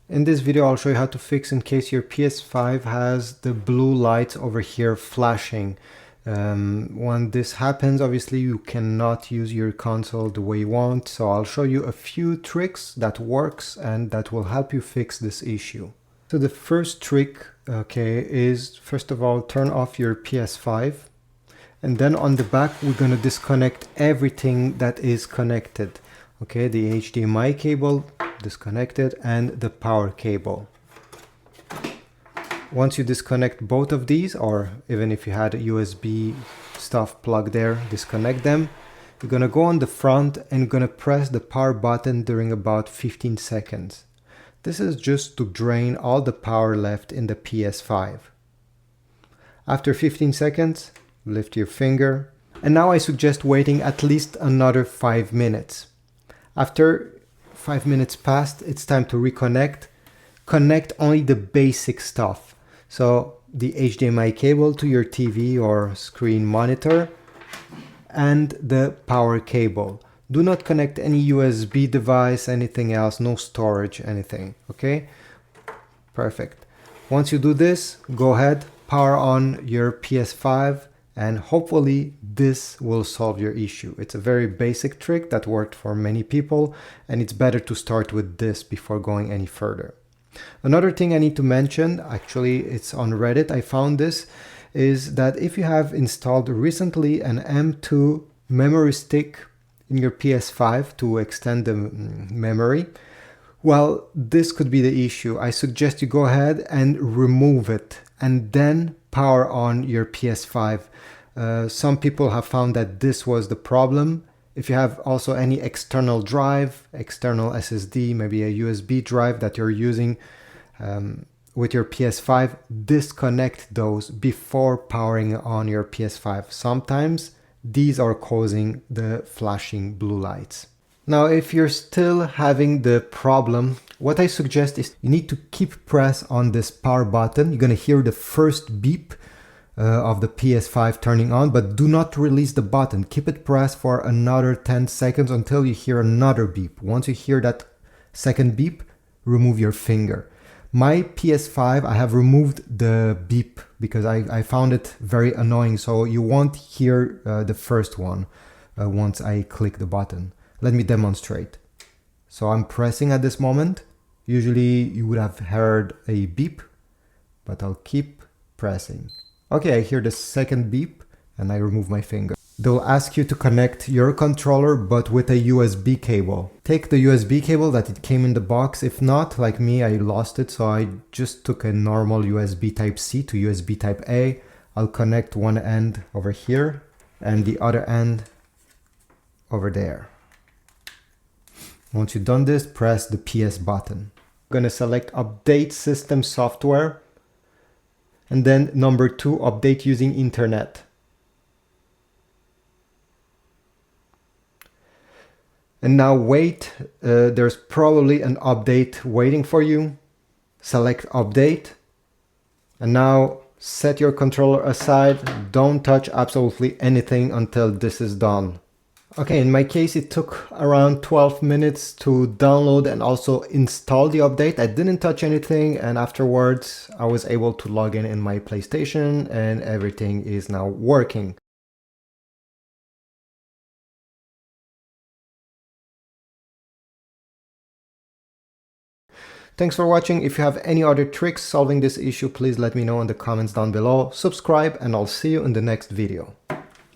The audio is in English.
In this video I'll show you how to fix in case your PS5 has the blue lights over here flashing. When this happens, obviously you cannot use your console the way you want, so I'll show you a few tricks that works and that will help you fix this issue. So the first trick, is first of all turn off your PS5, and then on the back we're going to disconnect everything that is connected. Okay, the HDMI cable disconnected and the power cable. Once you disconnect both of these, or even if you had a USB stuff plugged there, disconnect them. You're gonna go on the front and gonna press the power button during about 15 seconds. This is just to drain all the power left in the PS5. After 15 seconds, lift your finger. And now I suggest waiting at least another 5 minutes. After 5 minutes passed, it's time to reconnect. Connect only the basic stuff. So the HDMI cable to your TV or screen monitor and the power cable. Do not connect any USB device, anything else, no storage, anything, okay? Perfect. Once you do this, go ahead, power on your PS5, and hopefully this will solve your issue. It's a very basic trick that worked for many people, and it's better to start with this before going any further. Another thing I need to mention, actually it's on Reddit, I found this, is that if you have installed recently an M2 memory stick in your PS5 to extend the memory, well, this could be the issue. I suggest you go ahead and remove it and then power on your PS5. Some people have found that this was the problem. If you have also any external drive, external SSD, maybe a USB drive that you're using with your PS5, disconnect those before powering on your PS5. Sometimes these are causing the flashing blue lights. Now, if you're still having the problem, what I suggest is you need to keep press on this power button. You're gonna hear the first beep of the PS5 turning on, but do not release the button. Keep it pressed for another 10 seconds until you hear another beep. Once you hear that second beep, remove your finger. My PS5, I have removed the beep because I found it very annoying, so you won't hear the first one once I click the button. Let me demonstrate. So I'm pressing at this moment. Usually you would have heard a beep, but I'll keep pressing. Okay, I hear the second beep and I remove my finger. They'll ask you to connect your controller but with a USB cable. Take the USB cable that it came in the box. If not, like me, I lost it, so I just took a normal USB Type-C to USB Type-A. I'll connect one end over here and the other end over there. Once you've done this, press the PS button. I'm gonna select Update System Software. And then number 2, update using internet. And now wait, there's probably an update waiting for you. Select update. And now set your controller aside. Don't touch absolutely anything until this is done. Okay, in my case it took around 12 minutes to download and also install the update. I didn't touch anything, and afterwards I was able to log in my PlayStation and everything is now working. Thanks for watching. If you have any other tricks solving this issue, please let me know in the comments down below. Subscribe and I'll see you in the next video.